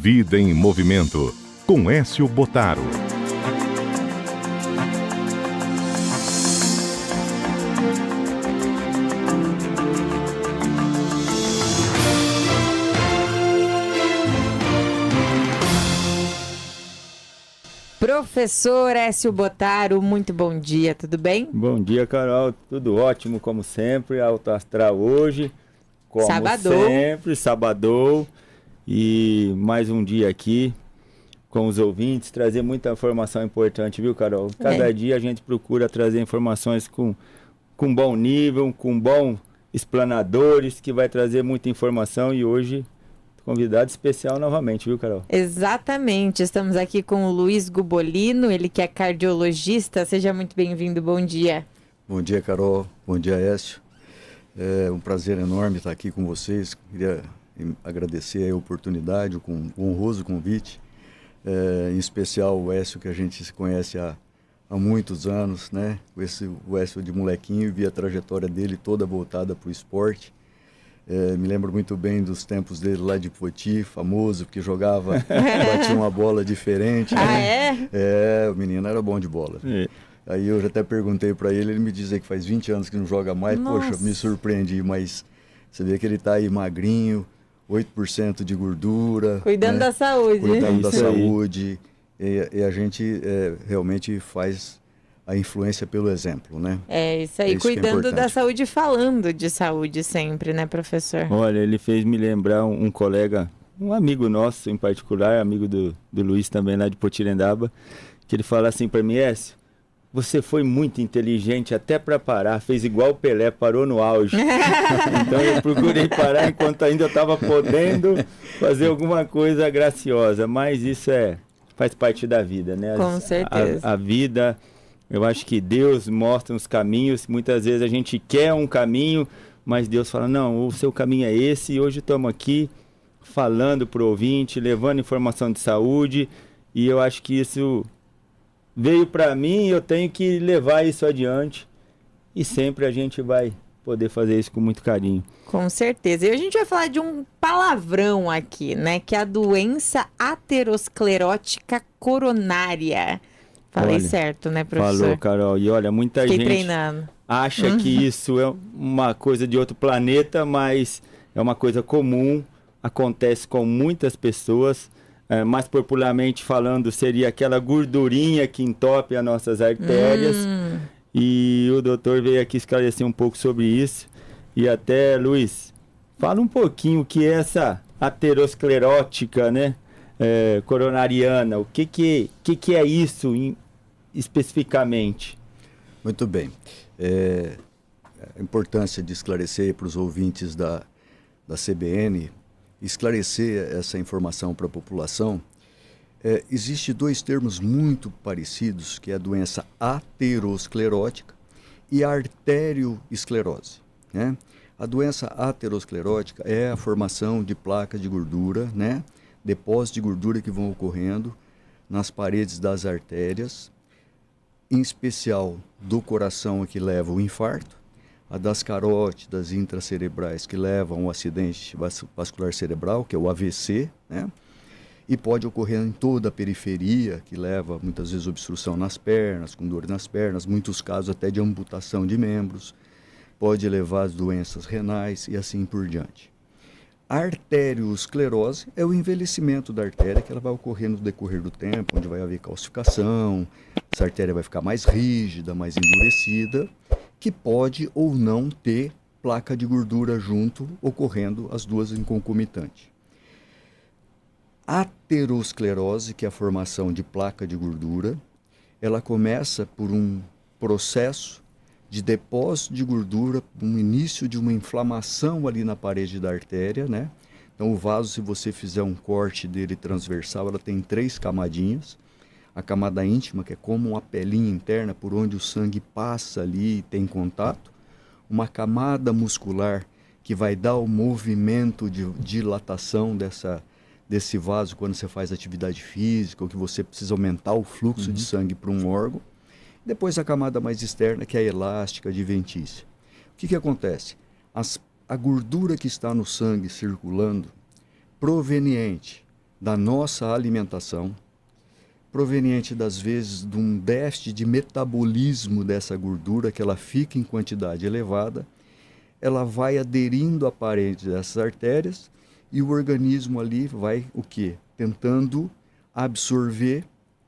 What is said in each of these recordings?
Vida em Movimento, com Écio Bottaro. Professor Écio Bottaro, muito bom dia, tudo bem? Bom dia, Carol, tudo ótimo como sempre, alto astral hoje, como Sabadou. sempre, sabadou, e mais um dia aqui com os ouvintes, trazer muita informação importante, viu, Carol? Cada dia a gente procura trazer informações com bom nível, com bons explanadores, que vai trazer muita informação, e hoje convidado especial novamente, viu, Carol? Exatamente, estamos aqui com o Luiz Gubolino, ele que é cardiologista. Seja muito bem-vindo, bom dia. Bom dia, Carol, bom dia, Écio. É um prazer enorme estar aqui com vocês. Queria agradecer a oportunidade, o honroso convite, em especial o Écio, que a gente se conhece há muitos anos, né? O Écio de molequinho, vi a trajetória dele toda voltada para o esporte. Me lembro muito bem dos tempos dele lá de Poti, famoso, porque jogava, batia uma bola diferente. Ah, né? O menino era bom de bola. Aí eu já até perguntei para ele me disse que faz 20 anos que não joga mais. Nossa. Poxa, me surpreendi, mas você vê que ele tá aí magrinho, 8% de gordura. Cuidando da saúde. Cuidando da Isso aí. saúde. E a gente realmente faz a influência pelo exemplo, né? É isso aí, Isso que é cuidando da importante. saúde, falando de saúde sempre, né, professor? Olha, ele fez me lembrar um colega, um amigo nosso em particular, amigo do Luiz também lá de Potirendaba, que ele fala assim para mim: Écio, você foi muito inteligente até para parar, fez igual o Pelé, parou no auge. Então eu procurei parar enquanto ainda estava podendo fazer alguma coisa graciosa, mas isso faz parte da vida, né? Com certeza. A vida, eu acho que Deus mostra uns caminhos, muitas vezes a gente quer um caminho, mas Deus fala: não, o seu caminho é esse, e hoje estamos aqui falando para o ouvinte, levando informação de saúde, e eu acho que isso veio para mim e eu tenho que levar isso adiante, e sempre a gente vai poder fazer isso com muito carinho. Com certeza. E a gente vai falar de um palavrão aqui, né? Que é a doença aterosclerótica coronária. Falei Olha, certo, né, professor? Falou, Carol. E olha, muita Fiquei gente treinando. acha que isso é uma coisa de outro planeta, mas é uma coisa comum, acontece com muitas pessoas. Mais popularmente falando, seria aquela gordurinha que entope as nossas artérias. E o doutor veio aqui esclarecer um pouco sobre isso. E até, Luiz, fala um pouquinho o que é essa aterosclerótica, né? Coronariana. O que é isso especificamente? Muito bem. A importância de esclarecer para os ouvintes da CBN, esclarecer essa informação para a população. Existem dois termos muito parecidos, que é a doença aterosclerótica e a arterioesclerose, né? A doença aterosclerótica é a formação de placas de gordura, né? Depósitos de gordura que vão ocorrendo nas paredes das artérias, em especial do coração, que leva o infarto, a das carótidas intracerebrais, que levam ao acidente vascular cerebral, que é o AVC, né? E pode ocorrer em toda a periferia, que leva muitas vezes obstrução nas pernas, com dor nas pernas, muitos casos até de amputação de membros, pode levar às doenças renais e assim por diante. A arteriosclerose é o envelhecimento da artéria, que ela vai ocorrer no decorrer do tempo, onde vai haver calcificação, essa artéria vai ficar mais rígida, mais endurecida, que pode ou não ter placa de gordura junto, ocorrendo as duas em concomitante. Aterosclerose, que é a formação de placa de gordura, ela começa por um processo de depósito de gordura, um início de uma inflamação ali na parede da artéria, né? Então o vaso, se você fizer um corte dele transversal, ela tem 3 camadinhas. A camada íntima, que é como uma pelinha interna por onde o sangue passa ali e tem contato. Uma camada muscular, que vai dar o movimento de dilatação desse vaso quando você faz atividade física ou que você precisa aumentar o fluxo de sangue para um órgão. Depois a camada mais externa, que é a elástica, adventícia. O que acontece? A gordura que está no sangue circulando, proveniente da nossa alimentação, proveniente das vezes de um déficit de metabolismo dessa gordura, que ela fica em quantidade elevada, ela vai aderindo à parede dessas artérias e o organismo ali vai o quê? Tentando absorver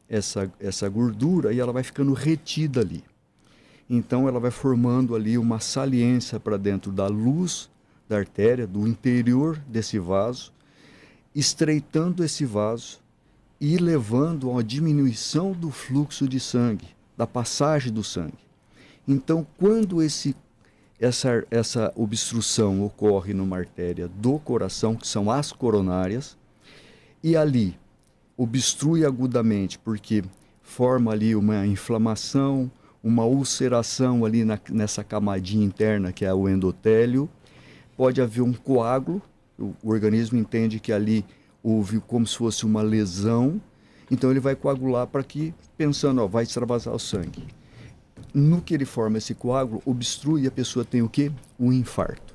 essa gordura e ela vai ficando retida ali. Então ela vai formando ali uma saliência para dentro da luz da artéria, do interior desse vaso, estreitando esse vaso e levando a uma diminuição do fluxo de sangue, da passagem do sangue. Então, quando essa obstrução ocorre numa artéria do coração, que são as coronárias, e ali obstrui agudamente, porque forma ali uma inflamação, uma ulceração ali nessa camadinha interna, que é o endotélio, pode haver um coágulo, o organismo entende que ali houve como se fosse uma lesão, então ele vai coagular para que, pensando, vai extravasar o sangue. No que ele forma esse coágulo, obstrui e a pessoa tem o quê? Um infarto.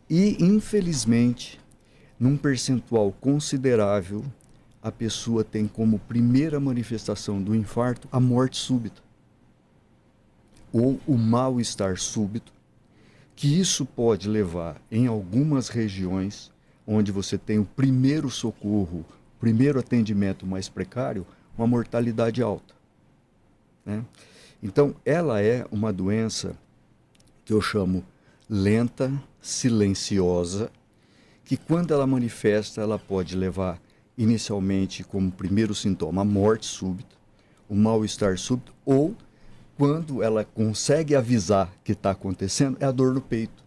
E, infelizmente, num percentual considerável, a pessoa tem como primeira manifestação do infarto a morte súbita. Ou o mal-estar súbito, que isso pode levar, em algumas regiões, onde você tem o primeiro socorro, o primeiro atendimento mais precário, uma mortalidade alta, né? Então, ela é uma doença que eu chamo lenta, silenciosa, que quando ela manifesta, ela pode levar inicialmente como primeiro sintoma a morte súbita, o mal-estar súbito, ou quando ela consegue avisar que está acontecendo, é a dor no peito.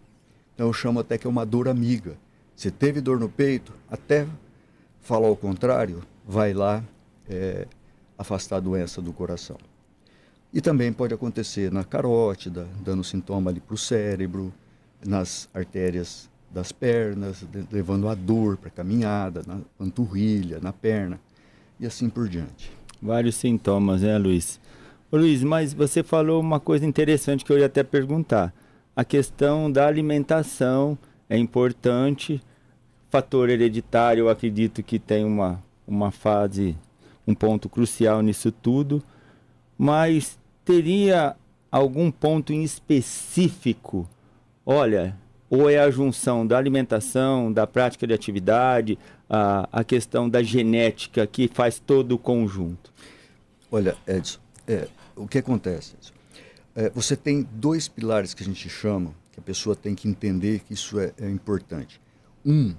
Então eu chamo até que é uma dor amiga. Se teve dor no peito, até falar o contrário, vai lá afastar a doença do coração. E também pode acontecer na carótida, dando sintoma ali para o cérebro, nas artérias das pernas, levando a dor para a caminhada, na panturrilha, na perna, e assim por diante. Vários sintomas, né, Luiz? Ô, Luiz, mas você falou uma coisa interessante que eu ia até perguntar. A questão da alimentação é importante. Fator hereditário, eu acredito que tem uma fase, um ponto crucial nisso tudo. Mas teria algum ponto em específico? Olha, ou é a junção da alimentação, da prática de atividade, a questão da genética que faz todo o conjunto? Olha, Edson, o que acontece, Edson? Você tem dois pilares que a gente chama, que a pessoa tem que entender que isso é importante. Um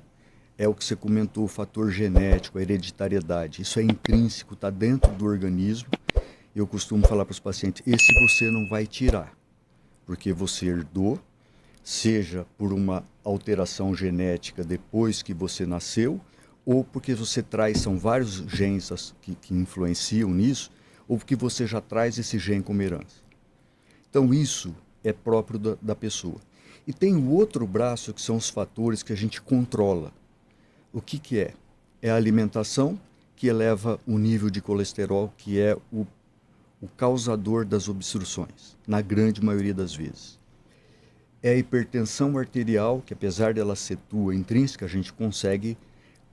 é o que você comentou, o fator genético, a hereditariedade. Isso é intrínseco, está dentro do organismo. Eu costumo falar para os pacientes, esse você não vai tirar, porque você herdou, seja por uma alteração genética depois que você nasceu, ou porque você traz, são vários genes que influenciam nisso, ou porque você já traz esse gene como herança. Então isso é próprio da pessoa. E tem o outro braço que são os fatores que a gente controla. O que é? É a alimentação que eleva o nível de colesterol, que é o causador das obstruções, na grande maioria das vezes. É a hipertensão arterial, que apesar dela ser tua intrínseca, a gente consegue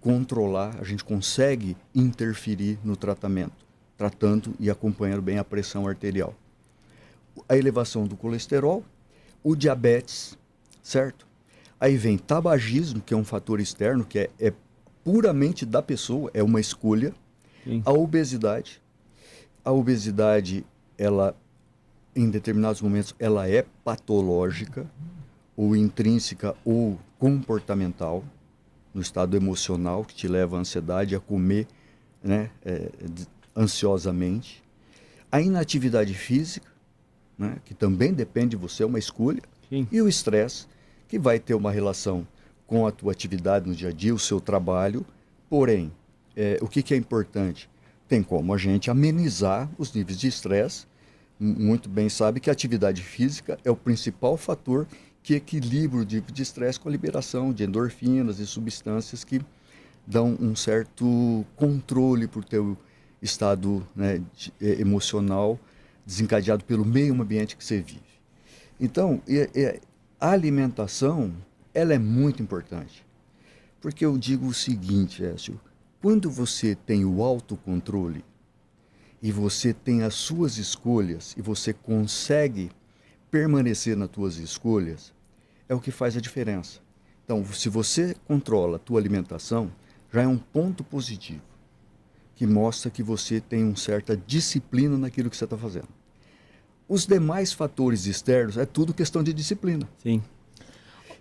controlar, a gente consegue interferir no tratamento, tratando e acompanhando bem a pressão arterial. A elevação do colesterol, o diabetes, certo? Aí vem tabagismo, que é um fator externo, que é puramente da pessoa, é uma escolha. Sim. A obesidade. A obesidade, ela, em determinados momentos, ela é patológica, ou intrínseca, ou comportamental, no estado emocional, que te leva à ansiedade, a comer, né, ansiosamente. A inatividade física, né, que também depende de você, é uma escolha. Sim. E o estresse, que vai ter uma relação com a tua atividade no dia a dia, o seu trabalho. Porém, o que é importante? Tem como a gente amenizar os níveis de estresse. Muito bem sabe que a atividade física é o principal fator que equilibra o nível de estresse com a liberação de endorfinas e substâncias que dão um certo controle para o teu estado, né, emocional, desencadeado pelo meio ambiente que você vive. Então, a alimentação, ela é muito importante. Porque eu digo o seguinte, Écio, quando você tem o autocontrole e você tem as suas escolhas e você consegue permanecer nas suas escolhas, é o que faz a diferença. Então, se você controla a tua alimentação, já é um ponto positivo, que mostra que você tem uma certa disciplina naquilo que você está fazendo. Os demais fatores externos é tudo questão de disciplina. Sim.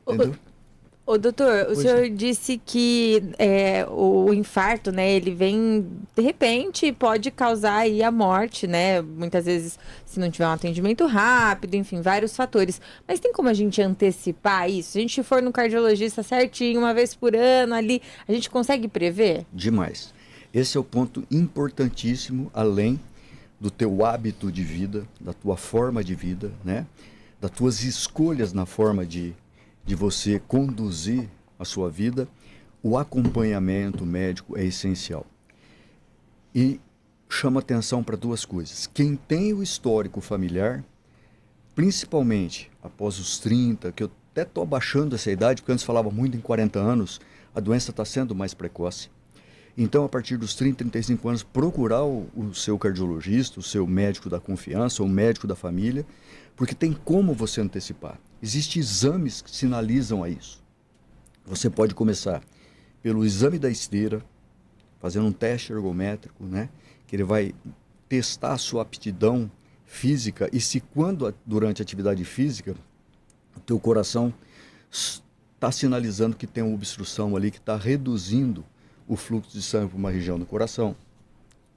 Entendeu? Ô, doutor, o Pois senhor disse que o infarto, né, ele vem de repente e pode causar aí a morte, né? Muitas vezes, se não tiver um atendimento rápido, enfim, vários fatores. Mas tem como a gente antecipar isso? Se a gente for no cardiologista certinho, uma vez por ano ali, a gente consegue prever? Demais. Esse é o ponto importantíssimo, além do teu hábito de vida, da tua forma de vida, né? Das tuas escolhas na forma de você conduzir a sua vida. O acompanhamento médico é essencial. E chama atenção para duas coisas. Quem tem o histórico familiar, principalmente após os 30, que eu até estou abaixando essa idade, porque antes falava muito em 40 anos, a doença está sendo mais precoce. Então, a partir dos 30, 35 anos, procurar o seu cardiologista, o seu médico da confiança, o médico da família, porque tem como você antecipar. Existem exames que sinalizam a isso. Você pode começar pelo exame da esteira, fazendo um teste ergométrico, né? Que ele vai testar a sua aptidão física e se durante a atividade física, o teu coração está sinalizando que tem uma obstrução ali, que está reduzindo o fluxo de sangue para uma região do coração.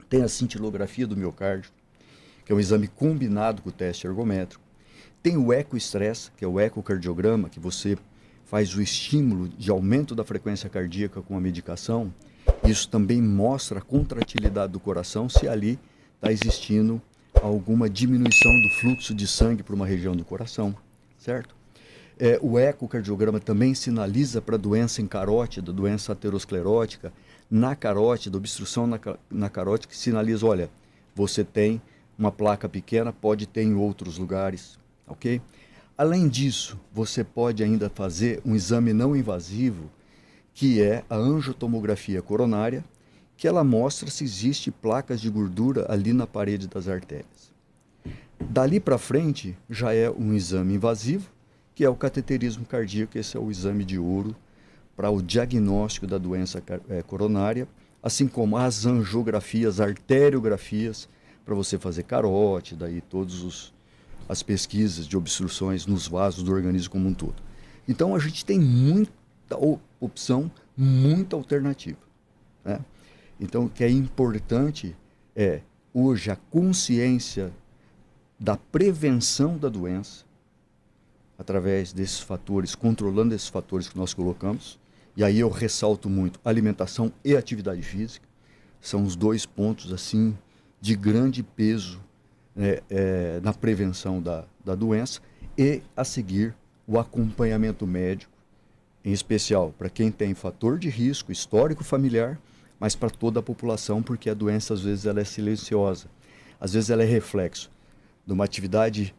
Tem a cintilografia do miocárdio, que é um exame combinado com o teste ergométrico. Tem o ecoestresse, que é o ecocardiograma, que você faz o estímulo de aumento da frequência cardíaca com a medicação. Isso também mostra a contratilidade do coração, se ali está existindo alguma diminuição do fluxo de sangue para uma região do coração, certo? O ecocardiograma também sinaliza para doença em carótida, doença aterosclerótica, na carótida, obstrução na carótida, que sinaliza, olha, você tem uma placa pequena, pode ter em outros lugares, ok? Além disso, você pode ainda fazer um exame não invasivo, que é a angiotomografia coronária, que ela mostra se existe placas de gordura ali na parede das artérias. Dali para frente, já é um exame invasivo, que é o cateterismo cardíaco. Esse é o exame de ouro para o diagnóstico da doença coronária, assim como as angiografias, arteriografias, para você fazer carótida e todas as pesquisas de obstruções nos vasos do organismo como um todo. Então, a gente tem muita opção, muita alternativa, né? Então, o que é importante é, hoje, a consciência da prevenção da doença, através desses fatores, controlando esses fatores que nós colocamos. E aí eu ressalto muito, alimentação e atividade física, são os dois pontos assim de grande peso na prevenção da doença, e a seguir o acompanhamento médico, em especial para quem tem fator de risco, histórico familiar, mas para toda a população, porque a doença às vezes ela é silenciosa, às vezes ela é reflexo de uma atividade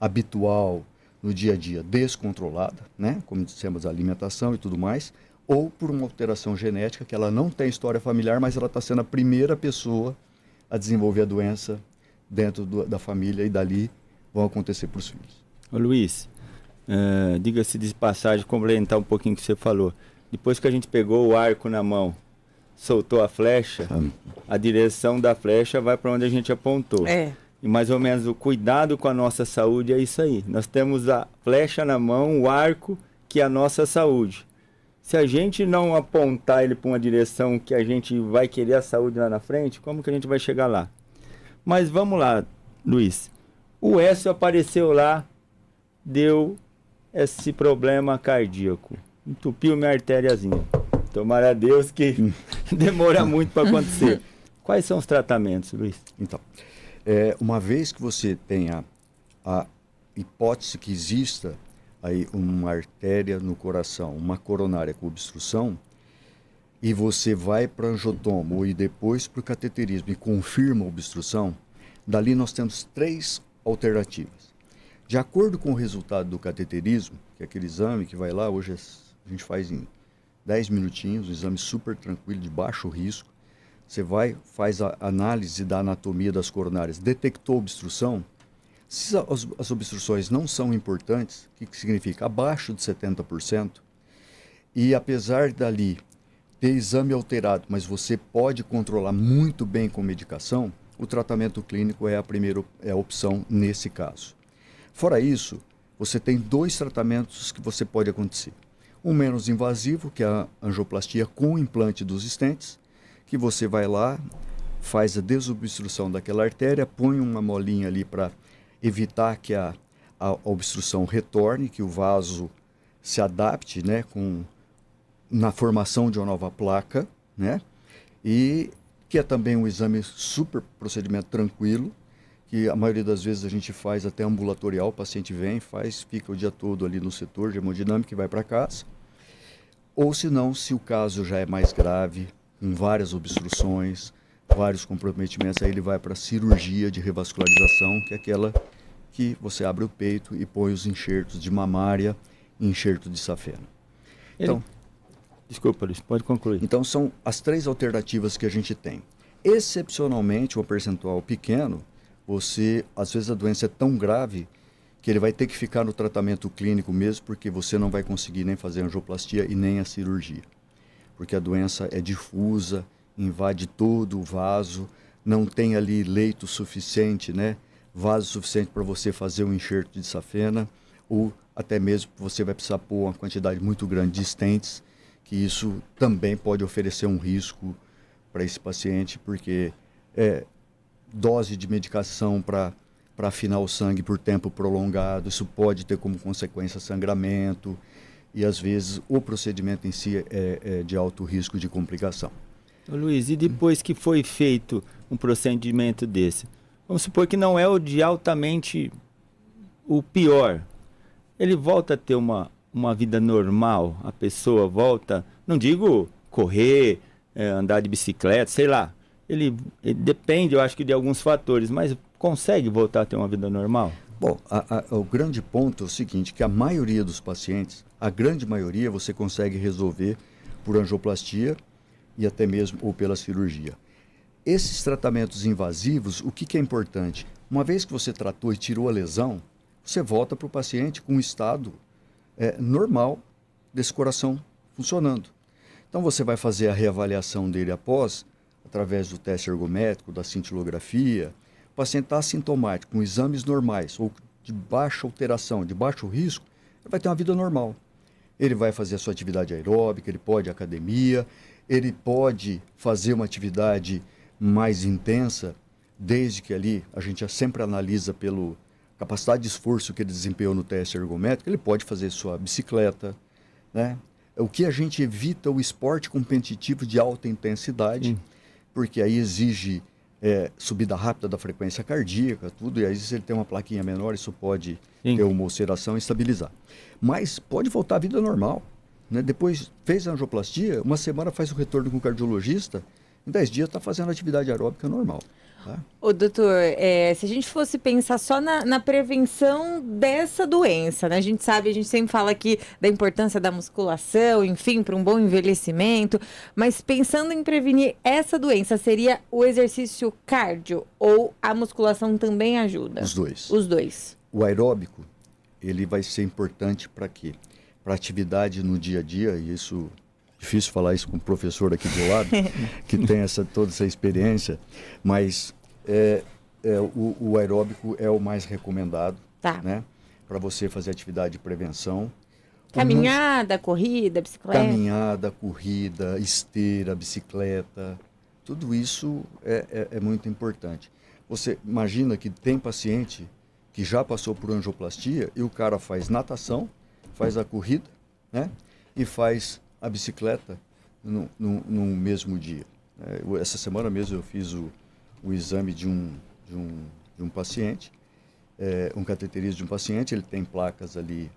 habitual no dia a dia descontrolada, né? Como dissemos, a alimentação e tudo mais, ou por uma alteração genética que ela não tem história familiar, mas ela está sendo a primeira pessoa a desenvolver a doença dentro da família, e dali vão acontecer para os filhos. Ô Luiz, diga-se de passagem, complementar um pouquinho o que você falou. Depois que a gente pegou o arco na mão, soltou a flecha, a direção da flecha vai para onde a gente apontou. E mais ou menos o cuidado com a nossa saúde é isso aí. Nós temos a flecha na mão, o arco, que é a nossa saúde. Se a gente não apontar ele para uma direção que a gente vai querer a saúde lá na frente, como que a gente vai chegar lá? Mas vamos lá, Luiz. O Écio apareceu lá, deu esse problema cardíaco. Entupiu minha artériazinha. Tomara a Deus que demora muito para acontecer. Quais são os tratamentos, Luiz? Então, uma vez que você tenha a hipótese que exista aí uma artéria no coração, uma coronária com obstrução, e você vai para angiotomo e depois para o cateterismo e confirma a obstrução, dali nós temos 3 alternativas. De acordo com o resultado do cateterismo, que é aquele exame que vai lá, hoje a gente faz em 10 minutinhos, um exame super tranquilo, de baixo risco. Você vai, faz a análise da anatomia das coronárias, detectou obstrução. Se as obstruções não são importantes, o que significa? Abaixo de 70%, e apesar dali ter exame alterado, mas você pode controlar muito bem com medicação, o tratamento clínico é a opção nesse caso. Fora isso, você tem 2 tratamentos que você pode acontecer. Um menos invasivo, que é a angioplastia com implante dos estentes, que você vai lá, faz a desobstrução daquela artéria, põe uma molinha ali para evitar que a obstrução retorne, que o vaso se adapte, né, na formação de uma nova placa, né, e que é também um exame super procedimento tranquilo, que a maioria das vezes a gente faz até ambulatorial, o paciente vem, faz, fica o dia todo ali no setor de hemodinâmica e vai para casa. Ou se não, se o caso já é mais grave, com várias obstruções, vários comprometimentos, aí ele vai para a cirurgia de revascularização, que é aquela que você abre o peito e põe os enxertos de mamária e enxerto de safena. Então, desculpa, Luiz, pode concluir. Então, são as 3 alternativas que a gente tem. Excepcionalmente, um percentual pequeno, às vezes a doença é tão grave que ele vai ter que ficar no tratamento clínico mesmo, porque você não vai conseguir nem fazer a angioplastia e nem a cirurgia. Porque a doença é difusa, invade todo o vaso, não tem ali leito suficiente, né? Vaso suficiente para você fazer um enxerto de safena, ou até mesmo você vai precisar pôr uma quantidade muito grande de stents, que isso também pode oferecer um risco para esse paciente, porque dose de medicação para afinar o sangue por tempo prolongado, isso pode ter como consequência sangramento, e às vezes o procedimento em si é de alto risco de complicação. Ô, Luiz, e depois que foi feito um procedimento desse, vamos supor que não é o de altamente o pior, ele volta a ter uma vida normal, a pessoa volta, não digo correr, andar de bicicleta, sei lá, ele depende, eu acho que de alguns fatores, mas consegue voltar a ter uma vida normal? Bom, o grande ponto é o seguinte, que a maioria dos pacientes, a grande maioria, você consegue resolver por angioplastia e até mesmo ou pela cirurgia. Esses tratamentos invasivos, o que é importante? Uma vez que você tratou e tirou a lesão, você volta para o paciente com um estado normal desse coração funcionando. Então você vai fazer a reavaliação dele após, através do teste ergométrico, da cintilografia. O paciente está assintomático, com exames normais ou de baixa alteração, de baixo risco, ele vai ter uma vida normal. Ele vai fazer a sua atividade aeróbica, ele pode ir à academia, ele pode fazer uma atividade mais intensa, desde que ali a gente sempre analisa pela capacidade de esforço que ele desempenhou no teste ergométrico, ele pode fazer sua bicicleta, né? O que a gente evita o esporte competitivo de alta intensidade, porque aí exige subida rápida da frequência cardíaca, tudo, e aí se ele tem uma plaquinha menor, isso pode ter uma ulceração e estabilizar. Mas pode voltar à vida normal, né? Depois fez a angioplastia, uma semana faz o retorno com o cardiologista, em 10 dias está fazendo atividade aeróbica normal. Tá? Ô, doutor, se a gente fosse pensar só na prevenção dessa doença, né? A gente sempre fala aqui da importância da musculação, enfim, para um bom envelhecimento, mas pensando em prevenir essa doença, seria o exercício cardio ou a musculação também ajuda? Os dois. Os dois. O aeróbico, ele vai ser importante para quê? Para atividade no dia a dia, e isso... Difícil falar isso com o professor aqui do lado, que tem toda essa experiência, mas o aeróbico é o mais recomendado, né, para você fazer atividade de prevenção. Caminhada, corrida, bicicleta. Caminhada, corrida, esteira, bicicleta, tudo isso é muito importante. Você imagina que tem paciente que já passou por angioplastia e o cara faz natação, faz a corrida, né, e faz a bicicleta no mesmo dia. Essa semana mesmo eu fiz o exame de um paciente, um cateterismo de um paciente, ele tem placas ali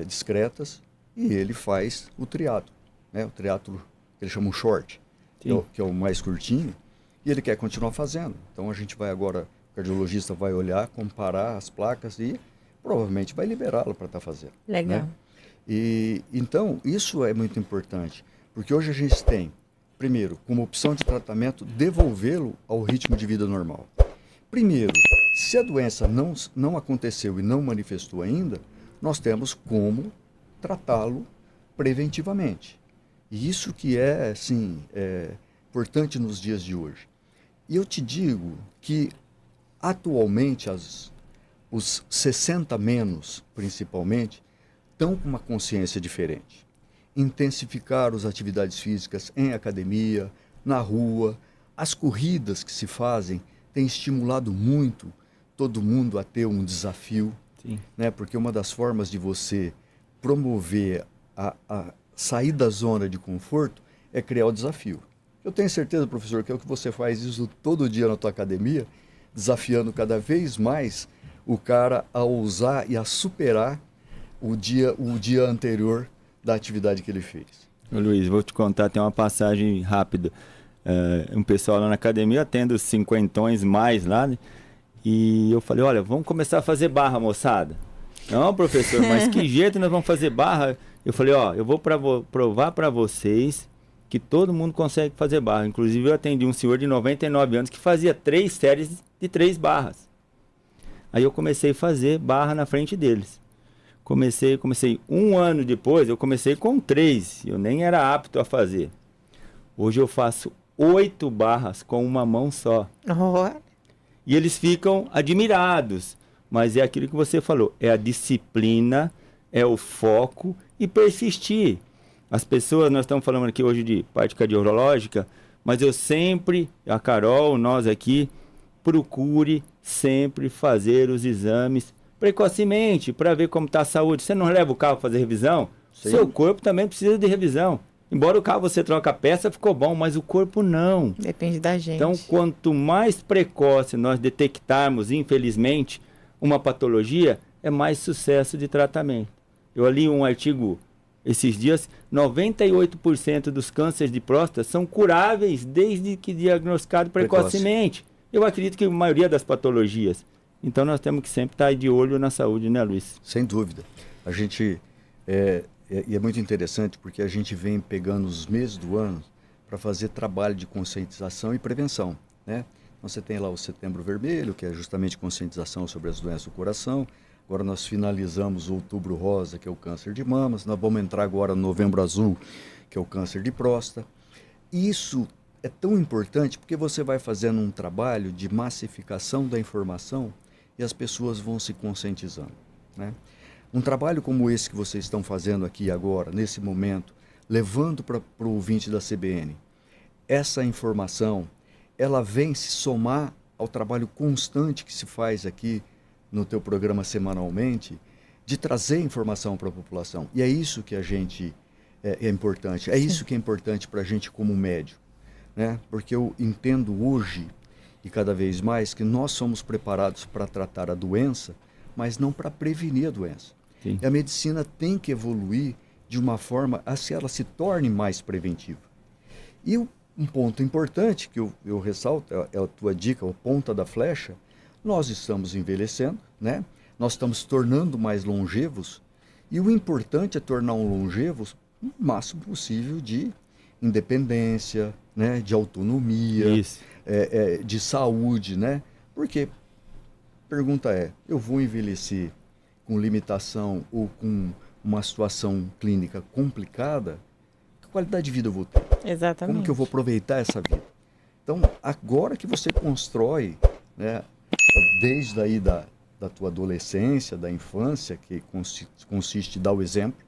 discretas e ele faz o triatlo, né? O triatlo que ele chama um short, que é o mais curtinho, e ele quer continuar fazendo. Então a gente vai agora, o cardiologista vai olhar, comparar as placas e provavelmente vai liberá-lo para estar fazendo. Legal. Né? E então, isso é muito importante, porque hoje a gente tem, primeiro, como opção de tratamento, devolvê-lo ao ritmo de vida normal. Primeiro, se a doença não aconteceu e não manifestou ainda, nós temos como tratá-lo preventivamente. E isso que é, assim, importante nos dias de hoje. E eu te digo que, atualmente, os 60 menos, principalmente, estão com uma consciência diferente. Intensificar as atividades físicas em academia, na rua, as corridas que se fazem têm estimulado muito todo mundo a ter um desafio, né? Porque uma das formas de você promover a sair da zona de conforto é criar o desafio. Eu tenho certeza, professor, que é o que você faz isso todo dia na tua academia, desafiando cada vez mais o cara a ousar e a superar o dia anterior da atividade que ele fez. Ô, Luiz, vou te contar, tem uma passagem rápida. Um pessoal lá na academia, tendo os cinquentões mais lá, né? E eu falei, olha, vamos começar a fazer barra, moçada. Não, professor, mas que jeito nós vamos fazer barra? Eu falei, ó, eu vou provar para vocês que todo mundo consegue fazer barra. Inclusive eu atendi um senhor de 99 anos que fazia 3 séries de 3 barras. Aí eu comecei a fazer barra na frente deles. Comecei 1 ano depois, eu comecei com 3, eu nem era apto a fazer. Hoje eu faço 8 barras com uma mão só. E eles ficam admirados, mas é aquilo que você falou, é a disciplina, é o foco e persistir. As pessoas, nós estamos falando aqui hoje de parte cardiológica, mas eu sempre, a Carol, nós aqui, procure sempre fazer os exames precocemente para ver como está a saúde. Você não leva o carro para fazer revisão? Sim. Seu corpo também precisa de revisão. Embora o carro você troca a peça, ficou bom, mas o corpo não. Depende da gente. Então, quanto mais precoce nós detectarmos, infelizmente, uma patologia, é mais sucesso de tratamento. Eu li um artigo esses dias, 98% dos cânceres de próstata são curáveis desde que diagnosticado precocemente. Eu acredito que a maioria das patologias. Então nós temos que sempre estar de olho na saúde, né, Luiz? Sem dúvida. A gente, e é muito interessante porque a gente vem pegando os meses do ano para fazer trabalho de conscientização e prevenção, né? Você tem lá o Setembro Vermelho, que é justamente conscientização sobre as doenças do coração. Agora nós finalizamos o Outubro Rosa, que é o câncer de mamas. Nós vamos entrar agora no Novembro Azul, que é o câncer de próstata. Isso é tão importante porque você vai fazendo um trabalho de massificação da informação e as pessoas vão se conscientizando, né? Um trabalho como esse que vocês estão fazendo aqui agora, nesse momento, levando para o ouvinte da CBN, essa informação, ela vem se somar ao trabalho constante que se faz aqui no teu programa semanalmente, de trazer informação para a população. E é isso que a gente é importante, é isso que é importante para a gente como médico, né? Porque eu entendo hoje, e cada vez mais, que nós somos preparados para tratar a doença, mas não para prevenir a doença. Sim. E a medicina tem que evoluir de uma forma a se ela se torne mais preventiva. E um ponto importante que eu ressalto, é a tua dica, a ponta da flecha, nós estamos envelhecendo, né? Nós estamos tornando mais longevos, e o importante é tornar um longevo o máximo possível de independência, né? De autonomia, de saúde, né? Porque, pergunta é, eu vou envelhecer com limitação ou com uma situação clínica complicada, que qualidade de vida eu vou ter? Exatamente. Como que eu vou aproveitar essa vida? Então, agora que você constrói, né? Desde aí da tua adolescência, da infância, que consiste em dar o exemplo,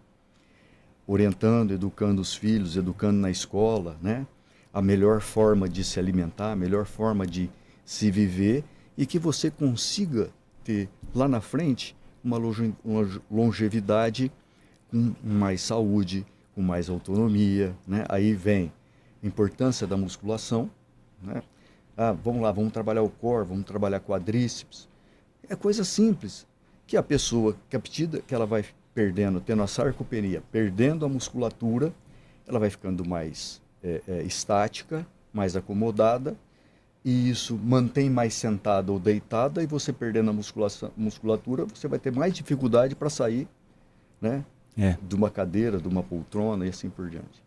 orientando, educando os filhos, educando na escola, né? A melhor forma de se alimentar, a melhor forma de se viver, e que você consiga ter lá na frente uma longevidade com mais saúde, com mais autonomia, né? Aí vem a importância da musculação, né? Vamos lá, vamos trabalhar o core, vamos trabalhar quadríceps. É coisa simples, que a pessoa, que à medida que ela vai perdendo, tendo a sarcopenia, perdendo a musculatura, ela vai ficando mais estática, mais acomodada, e isso mantém mais sentada ou deitada, e você perdendo a musculatura, você vai ter mais dificuldade para sair, né, de uma cadeira, de uma poltrona e assim por diante.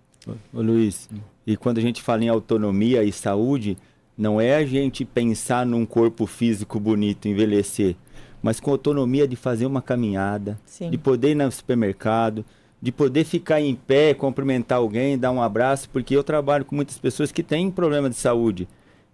Ô Luiz, e quando a gente fala em autonomia e saúde, não é a gente pensar num corpo físico bonito, envelhecer, mas com autonomia de fazer uma caminhada, Sim. de poder ir no supermercado, de poder ficar em pé, cumprimentar alguém, dar um abraço, porque eu trabalho com muitas pessoas que têm problema de saúde.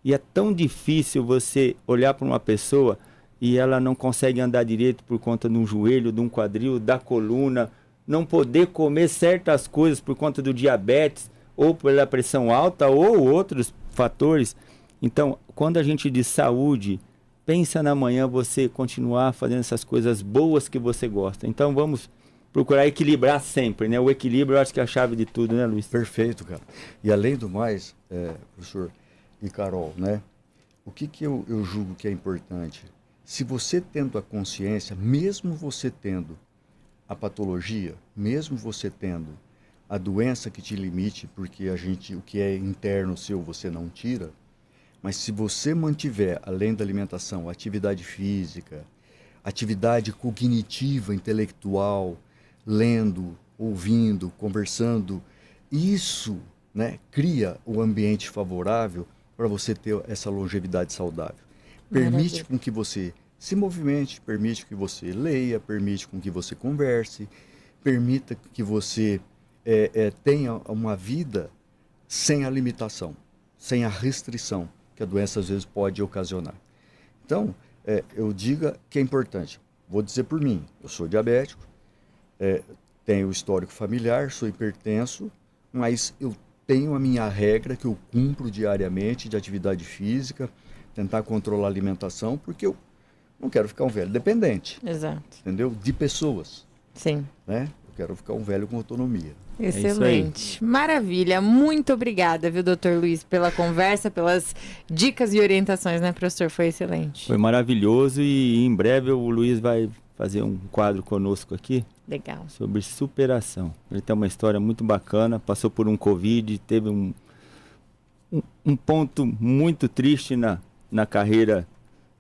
E é tão difícil você olhar para uma pessoa e ela não consegue andar direito por conta de um joelho, de um quadril, da coluna, não poder comer certas coisas por conta do diabetes, ou pela pressão alta, ou outros fatores. Então, quando a gente diz saúde, pensa na manhã você continuar fazendo essas coisas boas que você gosta. Então, vamos procurar equilibrar sempre, né? O equilíbrio eu acho que é a chave de tudo, né, Luiz? Perfeito, cara. E além do mais, professor e Carol, né? O que eu julgo que é importante? Se você tendo a consciência, mesmo você tendo a patologia, mesmo você tendo a doença que te limite, porque o que é interno seu você não tira, mas se você mantiver, além da alimentação, atividade física, atividade cognitiva, intelectual, lendo, ouvindo, conversando, isso, né, cria o ambiente favorável para você ter essa longevidade saudável. Permite com que você se movimente, permite que você leia, permite com que você converse, permita que você tenha uma vida sem a limitação, sem a restrição que a doença às vezes pode ocasionar. Então, eu digo que é importante. Vou dizer por mim, eu sou diabético, tenho histórico familiar, sou hipertenso, mas eu tenho a minha regra que eu cumpro diariamente de atividade física, tentar controlar a alimentação, porque eu não quero ficar um velho dependente. Exato. Entendeu? De pessoas. Sim. Né? Eu quero ficar um velho com autonomia. Excelente. Maravilha. Muito obrigada, viu, doutor Luiz, pela conversa, pelas dicas e orientações, né, professor? Foi excelente. Foi maravilhoso e em breve o Luiz vai fazer um quadro conosco aqui. Legal. Sobre superação. Ele tem uma história muito bacana, passou por um Covid, teve um ponto muito triste na carreira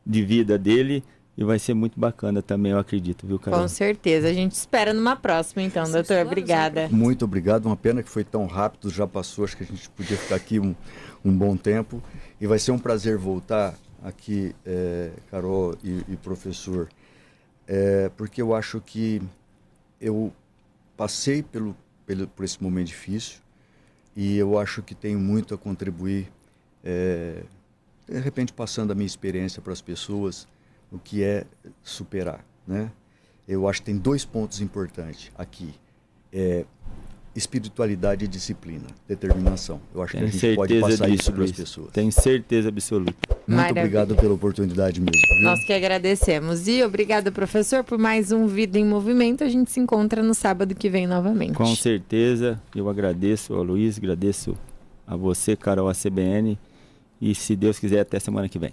de vida dele e vai ser muito bacana também, eu acredito, viu, Carol? Com certeza. A gente espera numa próxima, então, doutor. Obrigada. Muito obrigado. Uma pena que foi tão rápido, já passou. Acho que a gente podia ficar aqui um bom tempo. E vai ser um prazer voltar aqui, Carol e professor, porque eu acho que eu passei por esse momento difícil e eu acho que tenho muito a contribuir, de repente passando a minha experiência para as pessoas, o que é superar, né? Eu acho que tem 2 pontos importantes aqui, espiritualidade e disciplina, determinação. Eu acho que a gente pode passar isso para as pessoas. Tenho certeza absoluta. Muito obrigado pela oportunidade mesmo. Viu? Nós que agradecemos. E obrigado, professor, por mais um Vida em Movimento. A gente se encontra no sábado que vem novamente. Com certeza. Eu agradeço ao Luiz, agradeço a você, Carol, a CBN. E se Deus quiser, até semana que vem.